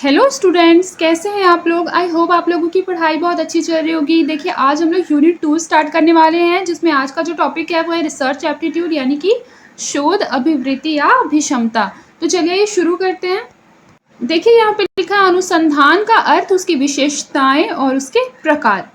Hello students, कैसे हैं आप लोग। आई होप आप लोगों की पढ़ाई बहुत अच्छी चल रही होगी। देखिए, आज हम लोग यूनिट 2 स्टार्ट करने वाले हैं, जिसमें आज का जो टॉपिक है वो है रिसर्च एप्टीट्यूड, यानी कि शोध अभिवृत्ति या अभिक्षमता। तो चलिए ये शुरू करते हैं। देखिए, यहाँ पे लिखा है अनुसंधान का अर्थ, उसकी विशेषताएं और उसके प्रकार।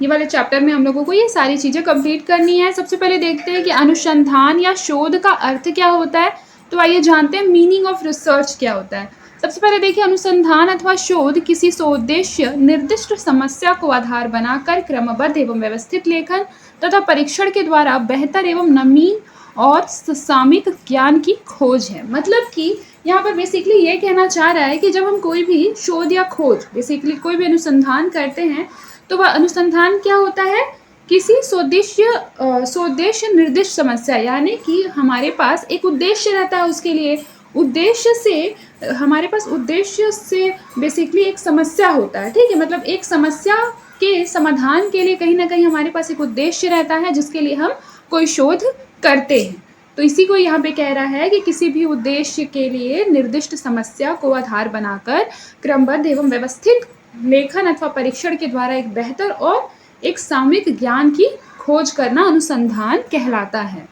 ये वाले चैप्टर में हम लोगों को ये सारी चीज़ें कंप्लीट करनी है। सबसे पहले देखते हैं कि अनुसंधान या शोध का अर्थ क्या होता है। तो आइए जानते हैं मीनिंग ऑफ रिसर्च क्या होता है। सबसे पहले देखिए, अनुसंधान अथवा शोध किसी सोद्देश्य निर्दिष्ट समस्या को आधार बनाकर क्रमबद्ध एवं व्यवस्थित लेखन तथा परीक्षण के द्वारा बेहतर एवं नवीन और सामयिक ज्ञान की खोज है। मतलब कि यहाँ पर बेसिकली ये कहना चाह रहा है कि जब हम कोई भी शोध या खोज, बेसिकली कोई भी अनुसंधान करते हैं, तो वह अनुसंधान क्या होता है, किसी सोद्देश्य निर्दिष्ट समस्या, यानी कि हमारे पास एक उद्देश्य रहता है। उसके लिए उद्देश्य से हमारे पास उद्देश्य से बेसिकली एक समस्या होता है। ठीक है, मतलब एक समस्या के समाधान के लिए कहीं ना कहीं हमारे पास एक उद्देश्य रहता है, जिसके लिए हम कोई शोध करते हैं। तो इसी को यहाँ पे कह रहा है कि किसी भी उद्देश्य के लिए निर्दिष्ट समस्या को आधार बनाकर क्रमबद्ध एवं व्यवस्थित लेखन अथवा परीक्षण के द्वारा एक बेहतर और एक सामयिक ज्ञान की खोज करना अनुसंधान कहलाता है।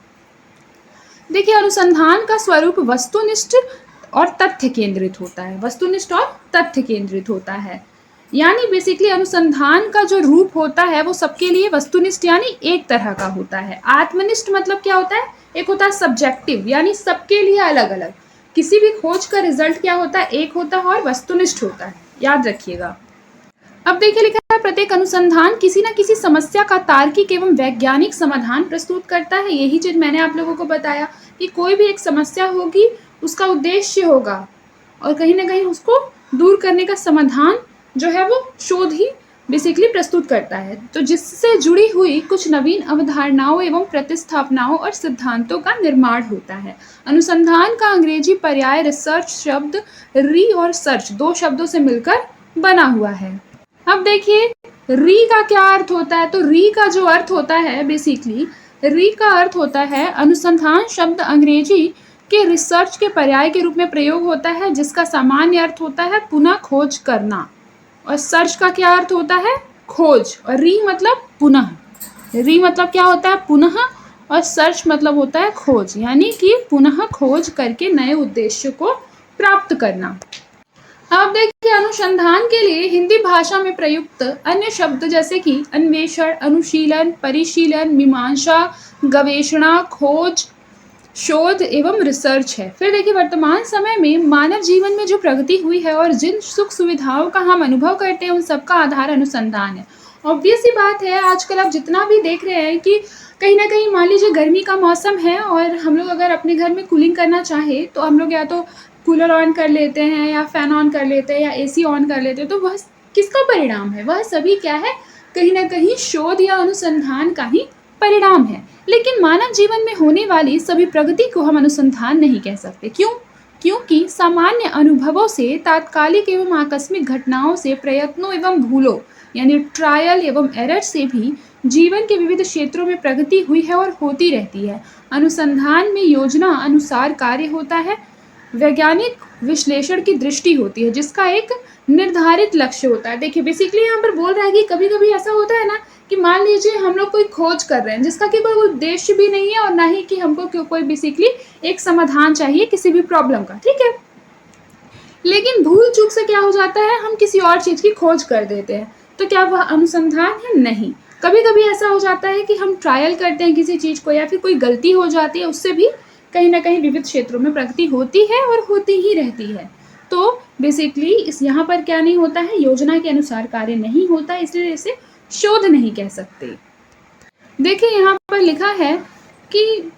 देखिए, अनुसंधान का स्वरूप वस्तुनिष्ठ और तथ्य केंद्रित होता है। वस्तुनिष्ठ और तथ्य केंद्रित होता है, यानी बेसिकली अनुसंधान का जो रूप होता है वो सबके लिए वस्तुनिष्ठ यानी एक तरह का होता है। आत्मनिष्ठ मतलब क्या होता है, एक होता है सब्जेक्टिव, यानी सबके लिए अलग अलग। किसी भी खोज का रिजल्ट क्या होता है, एक होता है, और वस्तुनिष्ठ होता है, याद रखिएगा। अब देखिए, लिखा है प्रत्येक अनुसंधान किसी न किसी समस्या का तार्किक एवं वैज्ञानिक समाधान प्रस्तुत करता है। यही चीज मैंने आप लोगों को बताया कि कोई भी एक समस्या होगी, उसका उद्देश्य होगा, और कहीं ना कहीं उसको दूर करने का समाधान जो है वो शोध ही बेसिकली प्रस्तुत करता है। तो जिससे जुड़ी हुई कुछ नवीन अवधारणाओं एवं प्रतिस्थापनाओं और सिद्धांतों का निर्माण होता है। अनुसंधान का अंग्रेजी पर्याय रिसर्च शब्द री और सर्च, दो शब्दों से मिलकर बना हुआ है। अब देखिए, री का क्या अर्थ होता है। तो री का जो अर्थ होता है, बेसिकली री का अर्थ होता है अनुसंधान शब्द अंग्रेजी के रिसर्च के पर्याय के रूप में प्रयोग होता है, जिसका सामान्य अर्थ होता है पुनः खोज करना। और सर्च का क्या अर्थ होता है, खोज। और री मतलब पुनः, री मतलब क्या होता है, पुनः, और सर्च मतलब होता है खोज, यानी कि पुनः खोज करके नए उद्देश्य को प्राप्त करना। अब देखिए, अनुसंधान के लिए हिंदी भाषा में प्रयुक्त अन्य शब्द जैसे कि अन्वेषण, अनुशीलन, परिशीलन, मीमांसा, गवेषणा, खोज, शोध एवं रिसर्च है। फिर देखिए, वर्तमान समय में मानव जीवन में जो प्रगति हुई है और जिन सुख सुविधाओं का हम अनुभव करते हैं, उन सबका आधार अनुसंधान है। ऑब्वियस ही बात है, आजकल आप जितना भी देख रहे हैं कि कहीं ना कहीं मान लीजिए गर्मी का मौसम है और हम लोग अगर अपने घर में कूलिंग करना चाहे तो हम लोग या तो कूलर ऑन कर लेते हैं या फैन ऑन कर लेते हैं या एसी ऑन कर लेते हैं। तो वह किसका परिणाम है, वह सभी क्या है, कहीं ना कहीं शोध या अनुसंधान का ही परिणाम है। लेकिन मानव जीवन में होने वाली सभी प्रगति को हम अनुसंधान नहीं कह सकते। क्यों? क्योंकि सामान्य अनुभवों से, तात्कालिक एवं आकस्मिक घटनाओं से, प्रयत्नों एवं भूलों यानी ट्रायल एवं एरर से भी जीवन के विविध क्षेत्रों में प्रगति हुई है और होती रहती है। अनुसंधान में योजना अनुसार कार्य होता है, वैज्ञानिक विश्लेषण की दृष्टि होती है, जिसका एक निर्धारित लक्ष्य होता है। देखिए, बेसिकली यहाँ पर बोल रहा है कि कभी कभी ऐसा होता है ना कि मान लीजिए हम लोग कोई खोज कर रहे हैं जिसका कि कोई उद्देश्य भी नहीं है और ना ही कि हमको कोई बेसिकली एक समाधान चाहिए किसी भी प्रॉब्लम का, ठीक है। लेकिन भूल चूक से क्या हो जाता है, हम किसी और चीज की खोज कर देते हैं। तो क्या वह अनुसंधान है? नहीं। कभी कभी ऐसा हो जाता है कि हम ट्रायल करते हैं किसी चीज को, या फिर कोई गलती हो जाती है, उससे भी कहीं ना कहीं विविध क्षेत्रों में प्रगति होती है और होती ही रहती है। तो बेसिकली इस यहाँ पर क्या नहीं होता है, योजना के अनुसार कार्य नहीं होता, इसलिए इसे शोध नहीं कह सकते। देखिए, यहाँ पर लिखा है कि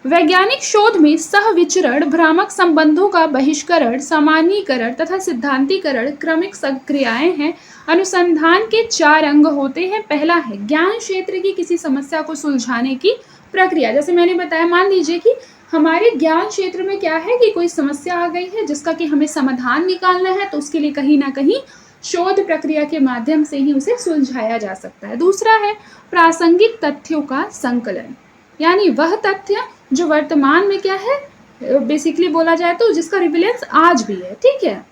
वैज्ञानिक शोध में सह विचरण, भ्रामक संबंधों का बहिष्करण, सामान्यीकरण तथा सिद्धांतीकरण क्रमिक क्रियाएं हैं। अनुसंधान के 4 अंग होते हैं। पहला है ज्ञान क्षेत्र की किसी समस्या को सुलझाने की प्रक्रिया। जैसे मैंने बताया, मान लीजिए कि हमारे ज्ञान क्षेत्र में क्या है कि कोई समस्या आ गई है जिसका कि हमें समाधान निकालना है, तो उसके लिए कहीं ना कहीं शोध प्रक्रिया के माध्यम से ही उसे सुलझाया जा सकता है। दूसरा है प्रासंगिक तथ्यों का संकलन, यानी वह तथ्य जो वर्तमान में क्या है, बेसिकली बोला जाए तो जिसका रिविलेंस आज भी है। ठीक है,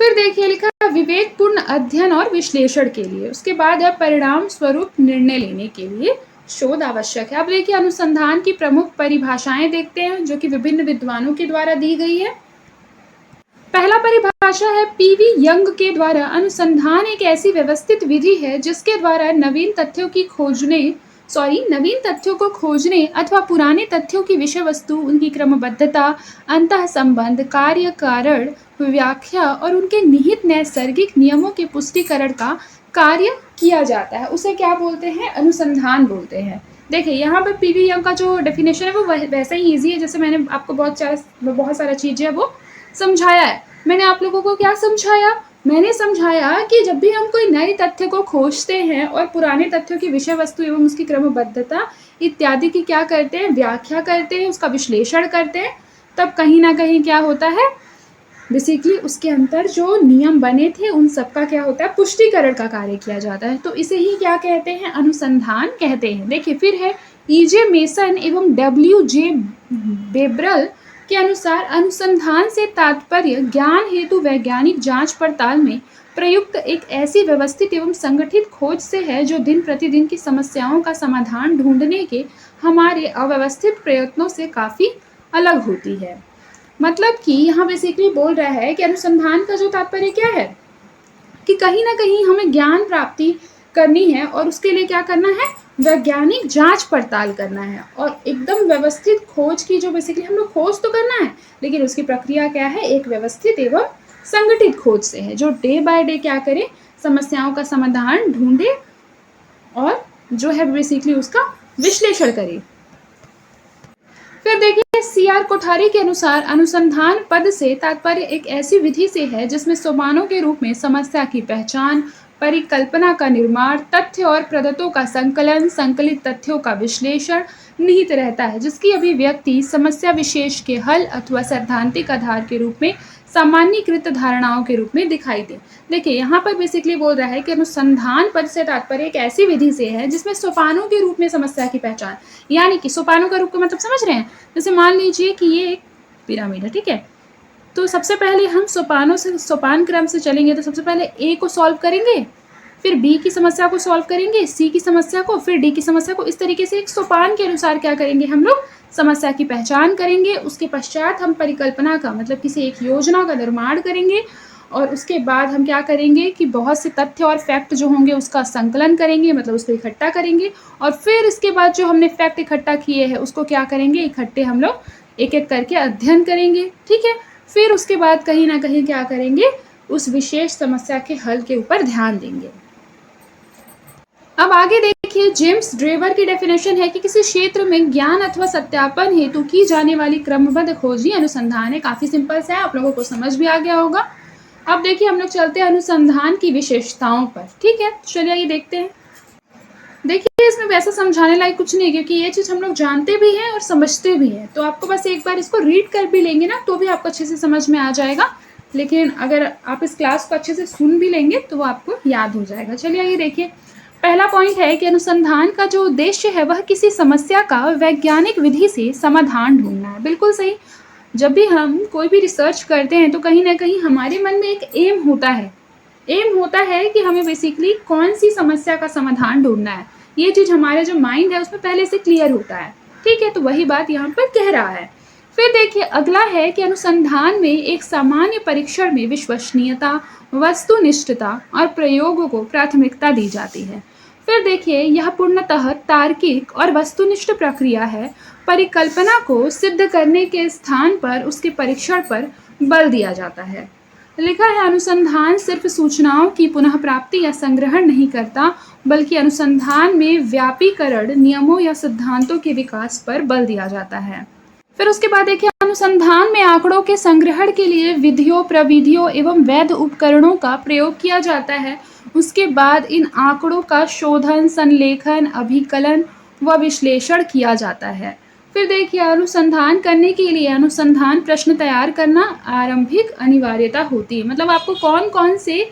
फिर देखिए लिखा है विवेकपूर्ण अध्ययन और विश्लेषण के लिए। उसके बाद है परिणाम स्वरूप निर्णय लेने के लिए शोध आवश्यक है। अब देखिए अनुसंधान की प्रमुख परिभाषाएं देखते हैं जो कि विभिन्न विद्वानों के द्वारा दी गई है। पहला परिभाषा है पीवी यंग के द्वारा, अनुसंधान एक ऐसी व्यवस्थित विधि है जिसके द्वारा नवीन तथ्यों को खोजने अथवा पुराने तथ्यों की विषय वस्तु, उनकी क्रमबद्धता, अंतः संबंध, कार्य कारण, व्याख्या और उनके निहित नैसर्गिक नियमों के पुष्टिकरण का कार्य किया जाता है। उसे क्या बोलते हैं? अनुसंधान बोलते हैं। देखिए यहाँ पर पीवी यंग का जो डेफिनेशन है वो वैसा ही ईजी है जैसे मैंने आपको बहुत सारा चीज़ें वो समझाया है। मैंने आप लोगों को क्या समझाया? मैंने समझाया कि जब भी हम कोई नए तथ्य को खोजते हैं और पुराने तथ्यों की विषय वस्तु एवं उसकी क्रमबद्धता इत्यादि की क्या करते हैं? व्याख्या करते हैं, उसका विश्लेषण करते हैं, तब कहीं ना कहीं क्या होता है? बेसिकली उसके अंदर जो नियम बने थे उन सबका क्या होता है? पुष्टिकरण का कार्य किया जाता है। तो इसे ही क्या कहते हैं? अनुसंधान कहते हैं। देखिए फिर है E.J. मेसन एवं W.J. बेब्रल के अनुसार अनुसंधान से तात्पर्य ज्ञान हेतु वैज्ञानिक जांच पड़ताल में प्रयुक्त एक ऐसी व्यवस्थित एवं संगठित खोज से है जो दिन प्रतिदिन की समस्याओं का समाधान ढूंढने के हमारे अव्यवस्थित प्रयत्नों से काफी अलग होती है। मतलब कि यहाँ बेसिकली बोल रहा है कि अनुसंधान का जो तात्पर्य क्या है कि कहीं ना कहीं हमें ज्ञान प्राप्ति करनी है और उसके लिए क्या करना है? वैज्ञानिक जांच पड़ताल करना है और एकदम व्यवस्थित खोज की, जो बेसिकली हम लोग खोज तो करना है लेकिन उसकी प्रक्रिया क्या है? एक व्यवस्थित एवं संगठित खोज से है जो डे बाय डे क्या करे? समस्याओं का समाधान ढूंढे और जो है बेसिकली उसका विश्लेषण करे। फिर देखिए C.R. कोठारी के अनुसार अनुसंधान पद से तात्पर्य एक ऐसी विधि से है जिसमें सोपानों के रूप में समस्या की पहचान, परिकल्पना का निर्माण, तथ्य और प्रदत्तों का संकलन, संकलित तथ्यों का विश्लेषण निहित रहता है, जिसकी अभिव्यक्ति समस्या विशेष के हल अथवा सैद्धांतिक आधार के रूप में सामान्यीकृत धारणाओं के रूप में दिखाई दे। देखिए यहाँ पर बेसिकली बोल रहा है कि अनुसंधान पद से तात्पर्य एक ऐसी विधि से है जिसमें सोपानों के रूप में समस्या की पहचान, यानी कि सोपानों का रूप का मतलब समझ रहे हैं? जैसे मान लीजिए कि ये एक पिरामिड है, ठीक है, तो सबसे पहले हम सोपान क्रम से चलेंगे। तो सबसे पहले ए को सॉल्व करेंगे, फिर बी की समस्या को सॉल्व करेंगे, सी की समस्या को, फिर डी की समस्या को। इस तरीके से एक सोपान के अनुसार क्या करेंगे? हम लोग समस्या की पहचान करेंगे। उसके पश्चात हम परिकल्पना का मतलब किसी एक योजना का निर्माण करेंगे और उसके बाद हम क्या करेंगे कि बहुत से तथ्य और फैक्ट जो होंगे उसका संकलन करेंगे, मतलब उसको इकट्ठा करेंगे और फिर इसके बाद जो हमने फैक्ट इकट्ठा किए हैं उसको क्या करेंगे? इकट्ठे हम लोग एक एक करके अध्ययन करेंगे। ठीक है, फिर उसके बाद कहीं ना कहीं क्या करेंगे? उस विशेष समस्या के हल के ऊपर ध्यान देंगे। अब आगे देखिए जेम्स ड्रेवर की डेफिनेशन है कि किसी क्षेत्र में ज्ञान अथवा सत्यापन हेतु की जाने वाली क्रमबद्ध खोज ही अनुसंधान है। काफी सिंपल सा है, आप लोगों को समझ भी आ गया होगा। अब देखिए हम लोग चलते हैं अनुसंधान की विशेषताओं पर। ठीक है, चलिए ये देखते हैं। देखिए इसमें वैसा समझाने लायक कुछ नहीं, क्योंकि ये चीज़ हम लोग जानते भी हैं और समझते भी हैं। तो आपको बस एक बार इसको रीड कर भी लेंगे ना तो भी आपको अच्छे से समझ में आ जाएगा, लेकिन अगर आप इस क्लास को अच्छे से सुन भी लेंगे तो वो आपको याद हो जाएगा। चलिए ये देखिए, पहला पॉइंट है कि अनुसंधान का जो उद्देश्य है वह किसी समस्या का वैज्ञानिक विधि से समाधान ढूंढना है। बिल्कुल सही। जब भी हम कोई भी रिसर्च करते हैं तो कहीं ना कहीं हमारे मन में एक एम होता है कि हमें बेसिकली कौन सी समस्या का समाधान ढूंढना है। ये चीज़ हमारे जो माइंड है उसमें पहले से क्लियर होता है। ठीक है, तो वही बात यहाँ पर कह रहा है। फिर देखिए अगला है कि अनुसंधान में एक सामान्य परीक्षण में विश्वसनीयता, वस्तुनिष्ठता और प्रयोगों को प्राथमिकता दी जाती है। फिर देखिए यह पूर्णतः तार्किक और वस्तुनिष्ठ प्रक्रिया है। परिकल्पना को सिद्ध करने के स्थान पर उसके परीक्षण पर बल दिया जाता है। लिखा है अनुसंधान सिर्फ सूचनाओं की पुनः प्राप्ति या संग्रहण नहीं करता, बल्कि अनुसंधान में व्यापीकरण, नियमों या सिद्धांतों के विकास पर बल दिया जाता है। फिर उसके बाद देखिए अनुसंधान में आंकड़ों के संग्रहण के लिए विधियों, प्रविधियों एवं वैध उपकरणों का प्रयोग किया जाता है। उसके बाद इन आंकड़ों का शोधन, संलेखन, अभिकलन व विश्लेषण किया जाता है। फिर देखिए अनुसंधान करने के लिए अनुसंधान प्रश्न तैयार करना आरंभिक अनिवार्यता होती है। मतलब आपको कौन कौन से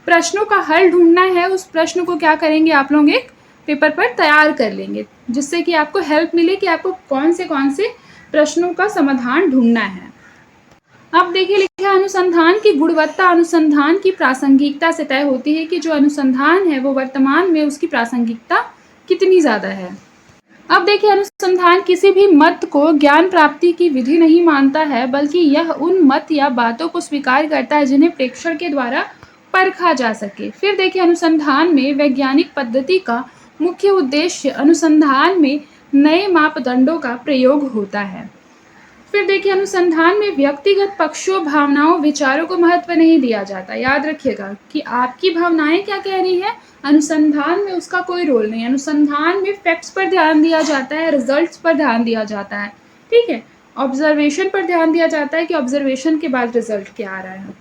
प्रश्नों का हल ढूंढना है, उस प्रश्न को क्या करेंगे आप लोग एक पेपर पर तैयार कर लेंगे, जिससे कि आपको हेल्प मिले कि आपको कौन से प्रश्नों का समाधान ढूंढना है। अब देखिए लिखा है, अनुसंधान की गुणवत्ता अनुसंधान की प्रासंगिकता से तय होती है कि जो अनुसंधान है वो वर्तमान में उसकी प्रासंगिकता कितनी ज़्यादा है। अब देखिए, अनुसंधान किसी भी मत को ज्ञान प्राप्ति की विधि नहीं मानता है, बल्कि यह उन मत या बातों को स्वीकार करता है जिन्हें प्रेक्षण के द्वारा परखा जा सके। फिर देखिए, अनुसंधान में वैज्ञानिक पद्धति का मुख्य उद्देश्य अनुसंधान में नए मापदंडों का प्रयोग होता है। फिर देखिए, अनुसंधान में व्यक्तिगत पक्षों, भावनाओं, विचारों को महत्व नहीं दिया जाता। याद रखिएगा कि आपकी भावनाएं क्या कह रही हैं, अनुसंधान में उसका कोई रोल नहीं है। अनुसंधान में फैक्ट्स पर ध्यान दिया जाता है, रिजल्ट्स पर ध्यान दिया जाता है, ठीक है। ऑब्जर्वेशन पर ध्यान दिया जाता है कि ऑब्जर्वेशन के बाद रिजल्ट क्या आ रहा है।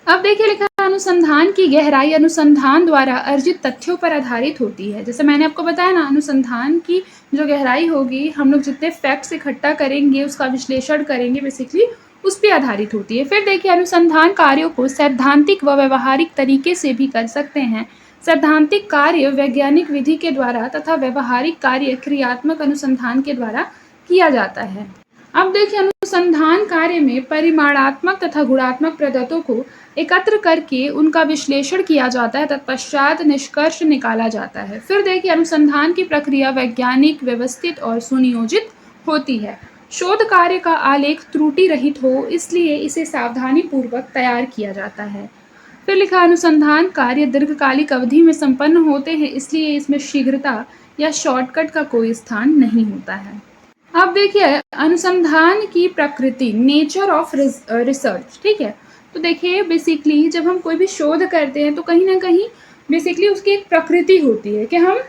अब देखिए लिखा है, अनुसंधान की गहराई अनुसंधान द्वारा अर्जित तथ्यों पर आधारित होती है। जैसे मैंने आपको बताया ना, अनुसंधान की जो गहराई होगी, हम लोग जितने फैक्ट्स इकट्ठा करेंगे, उसका विश्लेषण करेंगे, बेसिकली उस पर आधारित होती है। फिर देखिए, अनुसंधान कार्यों को सैद्धांतिक व व्यवहारिक तरीके से भी कर सकते हैं। सैद्धांतिक कार्य वैज्ञानिक विधि के द्वारा तथा व्यवहारिक कार्य क्रियात्मक अनुसंधान के द्वारा किया जाता है। अब देखिए, अनुसंधान कार्य में परिमाणात्मक तथा गुणात्मक पद्धतों को एकत्र करके उनका विश्लेषण किया जाता है, तत्पश्चात निष्कर्ष निकाला जाता है। फिर देखिए, अनुसंधान की प्रक्रिया वैज्ञानिक, व्यवस्थित और सुनियोजित होती है। शोध कार्य का आलेख त्रुटि रहित हो, इसलिए इसे सावधानी पूर्वक तैयार किया जाता है। फिर लिखा, अनुसंधान कार्य दीर्घकालिक अवधि में संपन्न होते हैं, इसलिए इसमें शीघ्रता या शॉर्टकट का कोई स्थान नहीं होता है। अब देखिए, अनुसंधान की प्रकृति, नेचर ऑफ रिसर्च, ठीक है। तो देखिए, बेसिकली जब हम कोई भी शोध करते हैं तो कहीं ना कहीं बेसिकली उसकी एक प्रकृति होती है कि हम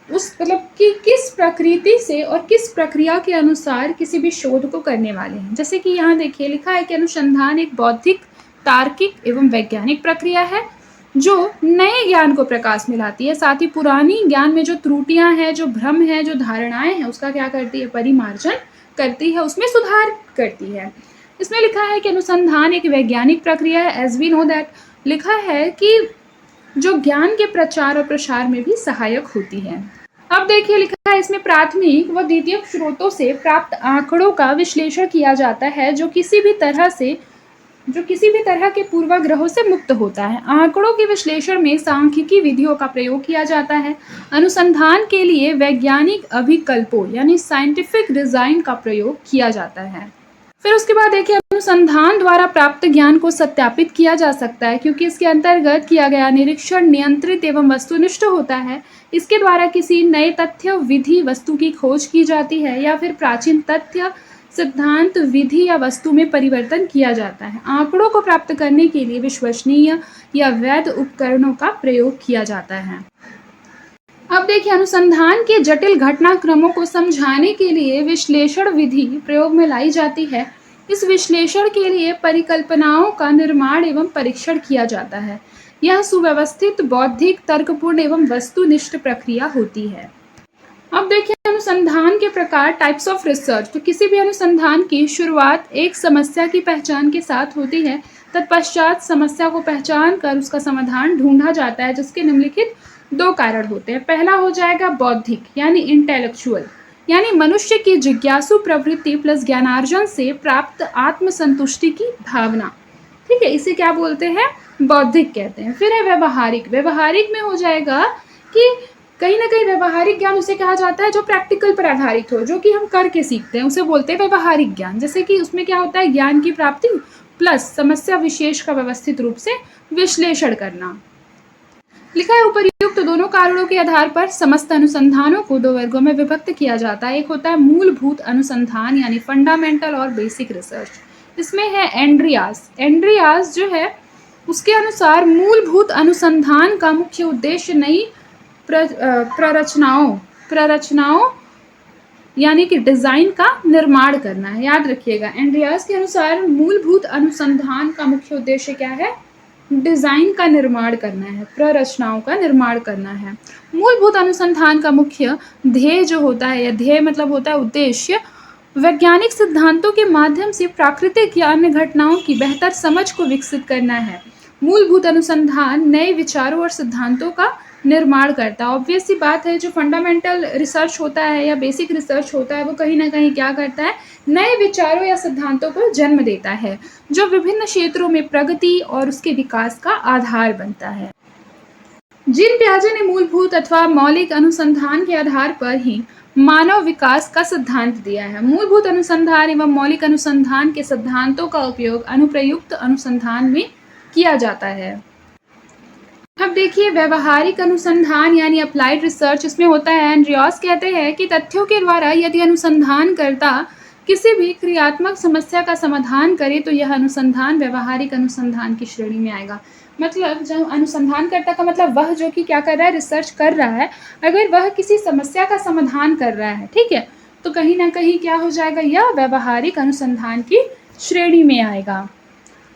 उस मतलब कि किस प्रकृति से और किस प्रक्रिया के अनुसार किसी भी शोध को करने वाले हैं। जैसे कि यहाँ देखिए लिखा है कि अनुसंधान एक बौद्धिक, तार्किक एवं वैज्ञानिक प्रक्रिया है जो नए ज्ञान को प्रकाश में लाती है, साथ ही पुरानी ज्ञान में जो त्रुटियां हैं, जो भ्रम है, जो धारणाएं हैं, उसका क्या करती है, परिमार्जन करती है, उसमें सुधार करती है। इसमें लिखा है कि अनुसंधान एक वैज्ञानिक प्रक्रिया है, एज वी नो दैट। लिखा है कि जो ज्ञान के प्रचार और प्रसार में भी सहायक होती है। अब देखिए लिखा है, इसमें प्राथमिक व द्वितीयक स्रोतों से प्राप्त आंकड़ों का विश्लेषण किया जाता है जो किसी भी तरह के पूर्वाग्रहों से मुक्त होता है। आंकड़ों के विश्लेषण में सांख्यिकी विधियों का प्रयोग किया जाता है। अनुसंधान के लिए वैज्ञानिक अभिकल्पों यानी साइंटिफिक डिजाइन का प्रयोग किया जाता है। फिर उसके बाद देखिए, अनुसंधान द्वारा प्राप्त ज्ञान को सत्यापित किया जा सकता है क्योंकि इसके अंतर्गत किया गया निरीक्षण नियंत्रित एवं वस्तुनिष्ठ होता है। इसके द्वारा किसी नए तथ्य, विधि, वस्तु की खोज की जाती है या फिर प्राचीन तथ्य, सिद्धांत, विधि या वस्तु में परिवर्तन किया जाता है। आंकड़ों को प्राप्त करने के लिए विश्वसनीय या वैध उपकरणों का प्रयोग किया जाता है। अब देखिए, अनुसंधान के जटिल घटनाक्रमों को समझाने के लिए विश्लेषण विधि प्रयोग में लाई जाती है। इस विश्लेषण के लिए परिकल्पनाओं का निर्माण एवं परीक्षण किया जाता है। यह सुव्यवस्थित, बौद्धिक, तर्कपूर्ण एवं वस्तुनिष्ठ प्रक्रिया होती है। अब देखिए, अनुसंधान के प्रकार, टाइप्स ऑफ रिसर्च। तो किसी भी अनुसंधान की शुरुआत एक समस्या की पहचान के साथ होती है, तत्पश्चात समस्या को पहचान कर उसका समाधान ढूंढा जाता है, जिसके निम्नलिखित 2 कारण होते हैं। पहला हो जाएगा बौद्धिक यानी इंटेलेक्चुअल, यानी मनुष्य की जिज्ञासु प्रवृत्ति प्लस ज्ञानार्जन से प्राप्त आत्मसंतुष्टि की भावना, ठीक है, इसे क्या बोलते हैं, बौद्धिक कहते हैं। फिर है व्यवहारिक। व्यवहारिक में हो जाएगा कि कहीं ना कहीं व्यवहारिक ज्ञान उसे कहा जाता है जो प्रैक्टिकल पर आधारित हो, जो कि हम करके सीखते हैं, उसे बोलते हैं व्यवहारिक ज्ञान। जैसे कि उसमें क्या होता है, ज्ञान की प्राप्ति प्लस समस्या विशेष का व्यवस्थित रूप से विश्लेषण करना। लिखा है, उपर्युक्त दोनों कारणों के आधार पर समस्त अनुसंधानों को 2 वर्गों में विभक्त किया जाता है। एक होता है मूलभूत अनुसंधान यानी फंडामेंटल और बेसिक रिसर्च। इसमें है एंड्रियास जो है उसके अनुसार मूलभूत अनुसंधान का मुख्य उद्देश्य नई प्ररचनाओं यानी कि डिजाइन का निर्माण करना है। याद रखिएगा, एंड्रियास के अनुसार मूलभूत अनुसंधान का मुख्य उद्देश्य क्या है, डिजाइन का निर्माण करना है, प्ररचनाओं का निर्माण करना है। मूलभूत अनुसंधान का मुख्य ध्येय जो होता है, या ध्येय मतलब होता है उद्देश्य, वैज्ञानिक सिद्धांतों के माध्यम से प्राकृतिक या अन्य घटनाओं की बेहतर समझ को विकसित करना है। मूलभूत अनुसंधान नए विचारों और सिद्धांतों का निर्माण करता है। ऑब्वियस सी बात है, जो फंडामेंटल रिसर्च होता है या बेसिक रिसर्च होता है वो कहीं न कहीं क्या करता है, नए विचारों या सिद्धांतों को जन्म देता है, जो विभिन्न क्षेत्रों में प्रगति और उसके विकास का आधार बनता है। जीन पियाजे ने मूलभूत अथवा मौलिक अनुसंधान के आधार पर ही मानव विकास का सिद्धांत दिया है। मूलभूत अनुसंधान एवं मौलिक अनुसंधान के सिद्धांतों का उपयोग अनुप्रयुक्त अनुसंधान में किया जाता है। अब देखिए व्यवहारिक अनुसंधान यानी अप्लाइड रिसर्च, इसमें होता है एंड्रियास कहते हैं कि तथ्यों के द्वारा यदि अनुसंधान करता किसी भी क्रियात्मक समस्या का समाधान करे तो यह अनुसंधान व्यवहारिक अनुसंधान की श्रेणी में आएगा। मतलब जब अनुसंधानकर्ता का मतलब वह जो कि क्या कर रहा है, रिसर्च कर रहा है, अगर वह किसी समस्या का समाधान कर रहा है, ठीक है, तो कहीं ना कहीं क्या हो जाएगा, यह व्यवहारिक अनुसंधान की श्रेणी में आएगा।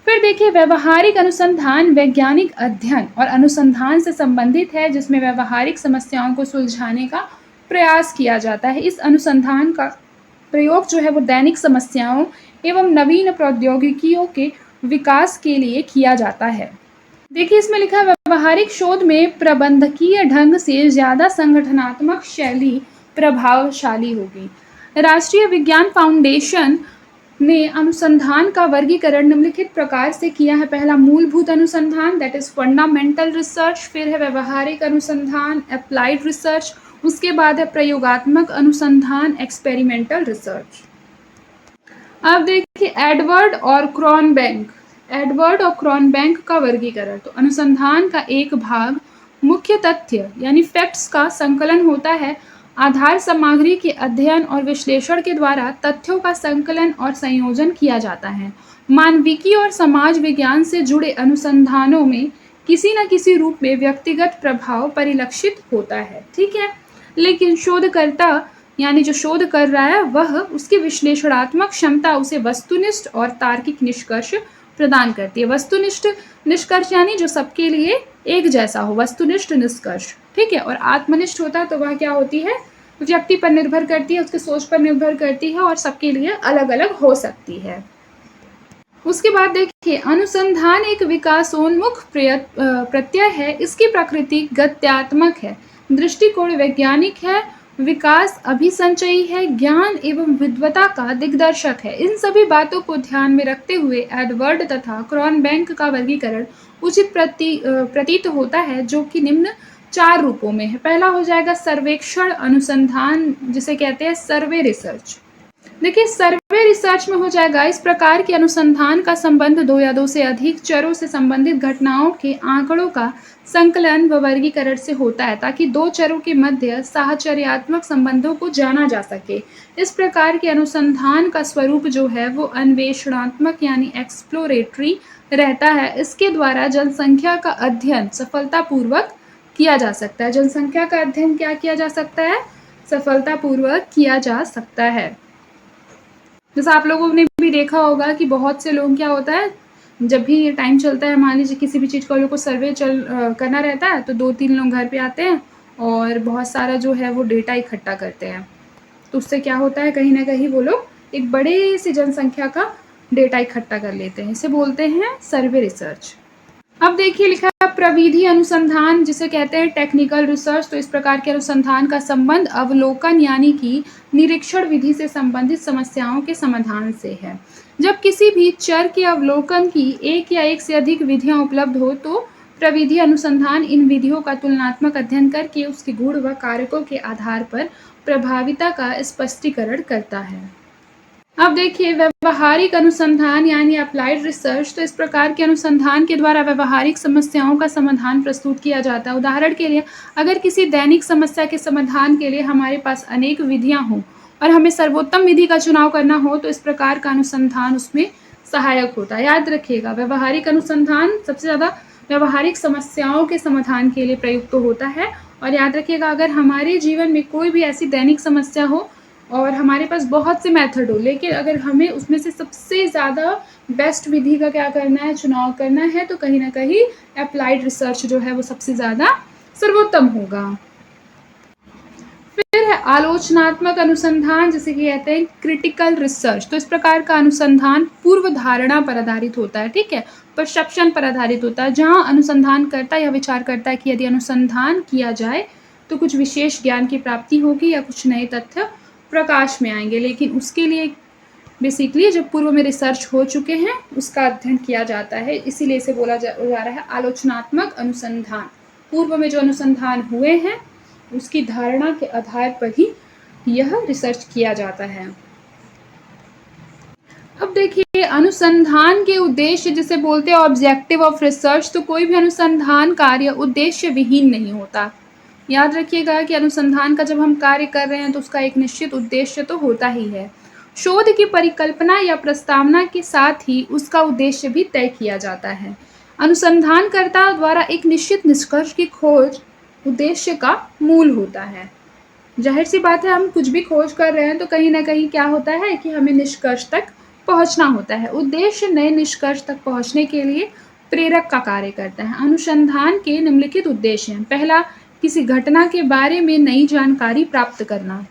फिर देखिए व्यवहारिक अनुसंधान वैज्ञानिक अध्ययन और अनुसंधान से संबंधित है, जिसमें व्यवहारिक समस्याओं को सुलझाने का प्रयास किया जाता है। इस अनुसंधान का प्रयोग जो है वो दैनिक समस्याओं एवं नवीन प्रौद्योगिकियों के विकास के लिए किया जाता है। देखिए इसमें लिखा है व्यवहारिक शोध में प्रबंधकीय ढंग से ज़्यादा संगठनात्मक शैली प्रभावशाली होगी। राष्ट्रीय विज्ञान फाउंडेशन ने अनुसंधान का वर्गीकरण निम्नलिखित प्रकार से किया है। पहला मूलभूत अनुसंधान, दैट इज फंडामेंटल रिसर्च। फिर है व्यवहारिक अनुसंधान, अप्लाइड रिसर्च। उसके बाद है प्रयोगात्मक अनुसंधान, एक्सपेरिमेंटल रिसर्च। अब देखिए एडवर्ड और क्रॉनबैंक का वर्गीकरण। तो अनुसंधान का एक भाग मुख्य तथ्य यानी फैक्ट्स का संकलन होता है। आधार सामग्री के अध्ययन और विश्लेषण के द्वारा तथ्यों का संकलन और संयोजन किया जाता है। मानविकी और समाज विज्ञान से जुड़े अनुसंधानों में किसी न किसी रूप में व्यक्तिगत प्रभाव परिलक्षित होता है, ठीक है, लेकिन शोधकर्ता यानी जो शोध कर रहा है वह उसकी विश्लेषणात्मक क्षमता उसे वस्तुनिष्ठ और तार्किक निष्कर्ष प्रदान करती है। वस्तुनिष्ठ निष्कर्ष यानी जो सबके लिए एक जैसा हो, वस्तुनिष्ठ निष्कर्ष, ठीक है। और आत्मनिष्ठ होता है तो वह क्या होती है, व्यक्ति पर निर्भर करती है, उसके सोच पर निर्भर करती है और सबके लिए अलग अलग हो सकती है। उसके बाद देखिए अनुसंधान एक विकासोन्मुख प्रत्यय है। इसकी प्रकृति गत्यात्मक है, दृष्टिकोण वैज्ञानिक है, विकास अभिसंचयी है, ज्ञान एवं विद्वता का दिग्दर्शक है। इन सभी बातों को ध्यान में रखते हुए एडवर्ड तथा क्रॉनबैंक का वर्गीकरण उचित प्रतीत होता है, जो कि निम्न 4 रूपों में है। पहला हो जाएगा सर्वेक्षण अनुसंधान, जिसे कहते हैं सर्वे रिसर्च। देखिए सर्वे रिसर्च में हो जाएगा इस प्रकार के अनुसंधान का संबंध 2 या 2 से अधिक चरों से संबंधित घटनाओं के आंकड़ों का संकलन व वर्गीकरण से होता है, ताकि 2 चरों के मध्य साहचर्यात्मक संबंधों को जाना जा सके। इस प्रकार के अनुसंधान का स्वरूप जो है वो अन्वेषणात्मक यानी एक्सप्लोरेटरी रहता है। इसके द्वारा जनसंख्या का अध्ययन सफलतापूर्वक किया जा सकता है। जनसंख्या का अध्ययन क्या किया जा सकता है, सफलतापूर्वक किया जा सकता है। जैसा आप लोगों ने भी देखा होगा कि बहुत से लोग क्या होता है, जब भी टाइम चलता है, मान लीजिए किसी भी चीज़ का लोग को सर्वे करना रहता है, तो 2-3 लोग घर पे आते हैं और बहुत सारा जो है वो डेटा इकट्ठा करते हैं। तो उससे क्या होता है, कहीं ना कहीं वो लोग एक बड़े सी जनसंख्या का डेटा इकट्ठा कर लेते हैं। इसे बोलते हैं सर्वे रिसर्च। अब देखिए लिखा है प्रविधि अनुसंधान, जिसे कहते हैं टेक्निकल रिसर्च। तो इस प्रकार के अनुसंधान का संबंध अवलोकन यानी कि निरीक्षण विधि से संबंधित समस्याओं के समाधान से है। जब किसी भी चर के अवलोकन की एक या एक से अधिक विधियां उपलब्ध हो तो प्रविधि अनुसंधान इन विधियों का तुलनात्मक अध्ययन करके उसके गुण व कारकों के आधार पर प्रभाविता का स्पष्टीकरण करता है। अब देखिए व्यवहारिक अनुसंधान यानी अप्लाइड रिसर्च। तो इस प्रकार के अनुसंधान के द्वारा व्यवहारिक समस्याओं का समाधान प्रस्तुत किया जाता है। उदाहरण के लिए अगर किसी दैनिक समस्या के समाधान के लिए हमारे पास अनेक विधियां हों और हमें सर्वोत्तम विधि का चुनाव करना हो तो इस प्रकार का अनुसंधान उसमें सहायक होता है। याद रखिएगा व्यवहारिक अनुसंधान सबसे ज़्यादा व्यवहारिक समस्याओं के समाधान के लिए प्रयुक्त होता है। और याद रखिएगा अगर हमारे जीवन में कोई भी ऐसी दैनिक समस्या हो और हमारे पास बहुत से मेथड हो, लेकिन अगर हमें उसमें से सबसे ज़्यादा बेस्ट विधि का क्या करना है, चुनाव करना है, तो कहीं ना कहीं अप्लाइड रिसर्च जो है वो सबसे ज़्यादा सर्वोत्तम होगा। फिर है आलोचनात्मक अनुसंधान, जिसे कि कहते हैं क्रिटिकल रिसर्च। तो इस प्रकार का अनुसंधान पूर्व धारणा पर आधारित होता है, ठीक है, परसेप्शन पर आधारित होता है, जहां अनुसंधान करता यह विचार करता है कि यदि अनुसंधान किया जाए तो कुछ विशेष ज्ञान की प्राप्ति होगी या कुछ नए तथ्य प्रकाश में आएंगे। लेकिन उसके लिए बेसिकली जब पूर्व में रिसर्च हो चुके हैं उसका अध्ययन किया जाता है, इसीलिए इसे बोला जा रहा है आलोचनात्मक अनुसंधान। पूर्व में जो अनुसंधान हुए हैं उसकी धारणा के आधार पर ही यह रिसर्च किया जाता है। अब देखिए अनुसंधान के उद्देश्य जिसे बोलते हैं ऑब्जेक्टिव ऑफ रिसर्च। तो कोई भी अनुसंधान कार्य उद्देश्य विहीन नहीं होता। याद रखिएगा कि अनुसंधान का जब हम कार्य कर रहे हैं तो उसका एक निश्चित उद्देश्य तो होता ही है। शोध की परिकल्पना या प्रस्तावना के साथ ही उसका उद्देश्य भी तय किया जाता है। अनुसंधानकर्ता द्वारा एक निश्चित निष्कर्ष की खोज उद्देश्य का मूल होता है। जाहिर सी बात है, हम कुछ भी खोज कर रहे हैं तो कहीं ना कहीं क्या होता है कि हमें निष्कर्ष तक पहुंचना होता है। उद्देश्य नए निष्कर्ष तक पहुंचने के लिए प्रेरक का कार्य करता है। अनुसंधान के निम्नलिखित उद्देश्य हैं। पहला, किसी घटना के बारे में नई जानकारी प्राप्त करना।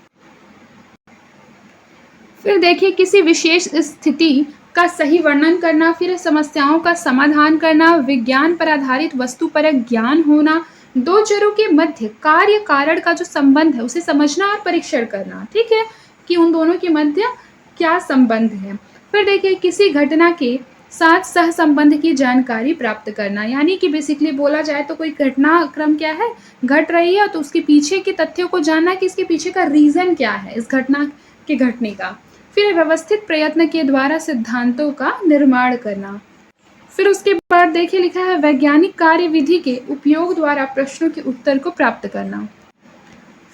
फिर देखिए किसी विशेष स्थिति का सही वर्णन करना। फिर समस्याओं का समाधान करना। विज्ञान पर आधारित वस्तुपरक ज्ञान होना। दो चरों के मध्य कार्य कारण का जो संबंध है उसे समझना और परीक्षण करना, ठीक है, कि उन दोनों के मध्य क्या संबंध है। फिर देखिए किसी घटना के साथ सह संबंध की जानकारी प्राप्त करना, यानी कि बेसिकली बोला जाए तो कोई घटनाक्रम क्या है, घट रही है, तो उसके पीछे के तथ्यों को जानना कि इसके पीछे का रीजन क्या है इस घटना के घटने का। फिर व्यवस्थित प्रयत्न के द्वारा सिद्धांतों का निर्माण करना। फिर उसके बाद देखिए लिखा है वैज्ञानिक कार्यविधि के उपयोग द्वारा प्रश्नों के उत्तर को प्राप्त करना।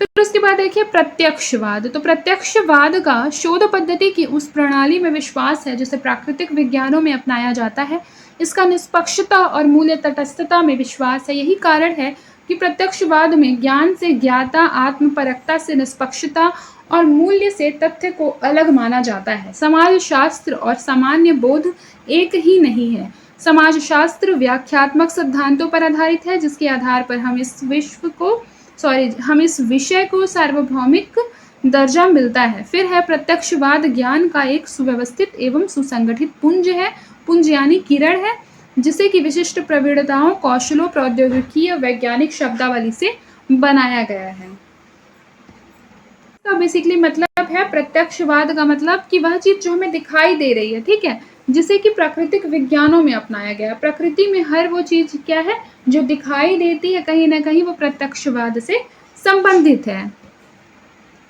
फिर उसके बाद देखिए प्रत्यक्षवाद। तो प्रत्यक्षवाद का शोध पद्धति की उस प्रणाली में विश्वास है जिसे प्राकृतिक विज्ञानों में अपनाया जाता है। इसका निष्पक्षता और मूल्य तटस्थता में विश्वास है। यही कारण है कि प्रत्यक्षवाद में ज्ञान से ज्ञाता, आत्मपरकता से निष्पक्षता और मूल्य से तथ्य को अलग माना जाता है। समाजशास्त्र और सामान्य बोध एक ही नहीं है। समाजशास्त्र व्याख्यात्मक सिद्धांतों पर आधारित है जिसके आधार पर हम इस विषय को सार्वभौमिक दर्जा मिलता है। फिर है प्रत्यक्षवाद ज्ञान का एक सुव्यवस्थित एवं सुसंगठित पुंज है। पुंज यानी किरण है जिसे कि विशिष्ट प्रवृत्तियों, कौशलों, प्रौद्योगिकी या वैज्ञानिक शब्दावली से बनाया गया है। तो बेसिकली मतलब है प्रत्यक्षवाद का मतलब कि वह चीज जो हमें दिखाई दे रही है, ठीक है, जिसे कि प्राकृतिक विज्ञानों में अपनाया गया। प्रकृति में हर वो चीज क्या है जो दिखाई देती है, कहीं ना कहीं वो प्रत्यक्षवाद से संबंधित है।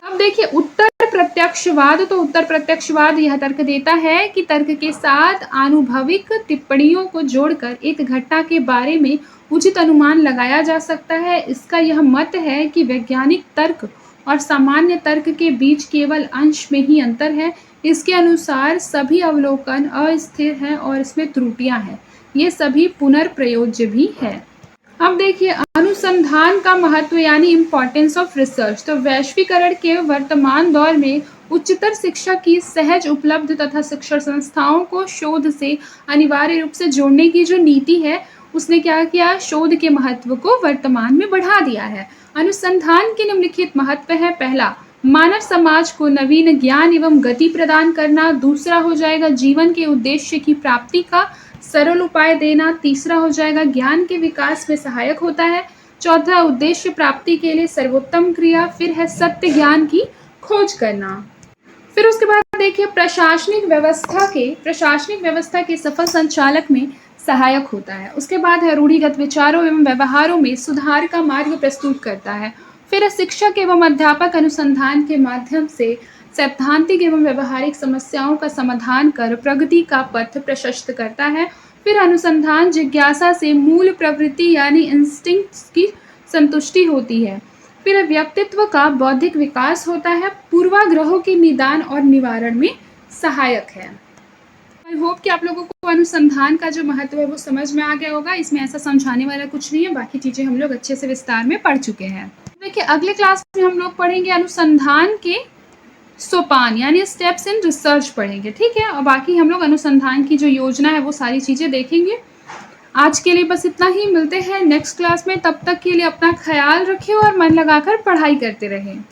अब देखिए उत्तर प्रत्यक्षवाद। तो उत्तर प्रत्यक्षवाद यह तर्क देता है कि तर्क के साथ आनुभविक टिप्पणियों को जोड़कर एक घटना के बारे में उचित अनुमान लगाया जा सकता है। इसका यह मत है कि वैज्ञानिक तर्क और सामान्य तर्क के बीच केवल अंश में ही अंतर है। इसके अनुसार सभी अवलोकन अस्थिर हैं और इसमें त्रुटियां हैं। ये सभी पुनर्प्रयोज्य भी है। अब देखिए अनुसंधान का महत्व यानी इम्पोर्टेंस ऑफ रिसर्च। तो वैश्वीकरण के वर्तमान दौर में उच्चतर शिक्षा की सहज उपलब्ध तथा शिक्षण संस्थाओं को शोध से अनिवार्य रूप से जोड़ने की जो नीति है उसने क्या किया, शोध के महत्व को वर्तमान में बढ़ा दिया है। अनुसंधान के निम्नलिखित महत्व है। पहला, मानव समाज को नवीन ज्ञान एवं गति प्रदान करना। दूसरा हो जाएगा जीवन के उद्देश्य की प्राप्ति का सरल उपाय देना। तीसरा हो जाएगा ज्ञान के विकास में सहायक होता है। चौथा, उद्देश्य प्राप्ति के लिए सर्वोत्तम क्रिया। फिर है सत्य ज्ञान की खोज करना। फिर उसके बाद देखिए प्रशासनिक व्यवस्था के सफल संचालक में सहायक होता है। उसके बाद है रूढ़िगत विचारों एवं व्यवहारों में सुधार का मार्ग प्रस्तुत करता है। फिर शिक्षक एवं अध्यापक अनुसंधान के माध्यम से सैद्धांतिक एवं व्यवहारिक समस्याओं का समाधान कर प्रगति का पथ प्रशस्त करता है। फिर अनुसंधान जिज्ञासा से मूल प्रवृत्ति यानी इंस्टिंक्ट्स की संतुष्टि होती है। फिर व्यक्तित्व का बौद्धिक विकास होता है। पूर्वाग्रहों के निदान और निवारण में सहायक है। आई होप कि आप लोगों को अनुसंधान का जो महत्व है वो समझ में आ गया होगा। इसमें ऐसा समझाने वाला कुछ नहीं है, बाकी चीज़ें हम लोग अच्छे से विस्तार में पढ़ चुके हैं। देखिए अगले क्लास में हम लोग पढ़ेंगे अनुसंधान के सोपान यानी स्टेप्स इन रिसर्च पढ़ेंगे, ठीक है, और बाकी हम लोग अनुसंधान की जो योजना है वो सारी चीज़ें देखेंगे। आज के लिए बस इतना ही। मिलते हैं नेक्स्ट क्लास में। तब तक के लिए अपना ख्याल रखें और मन लगाकर पढ़ाई करते रहें।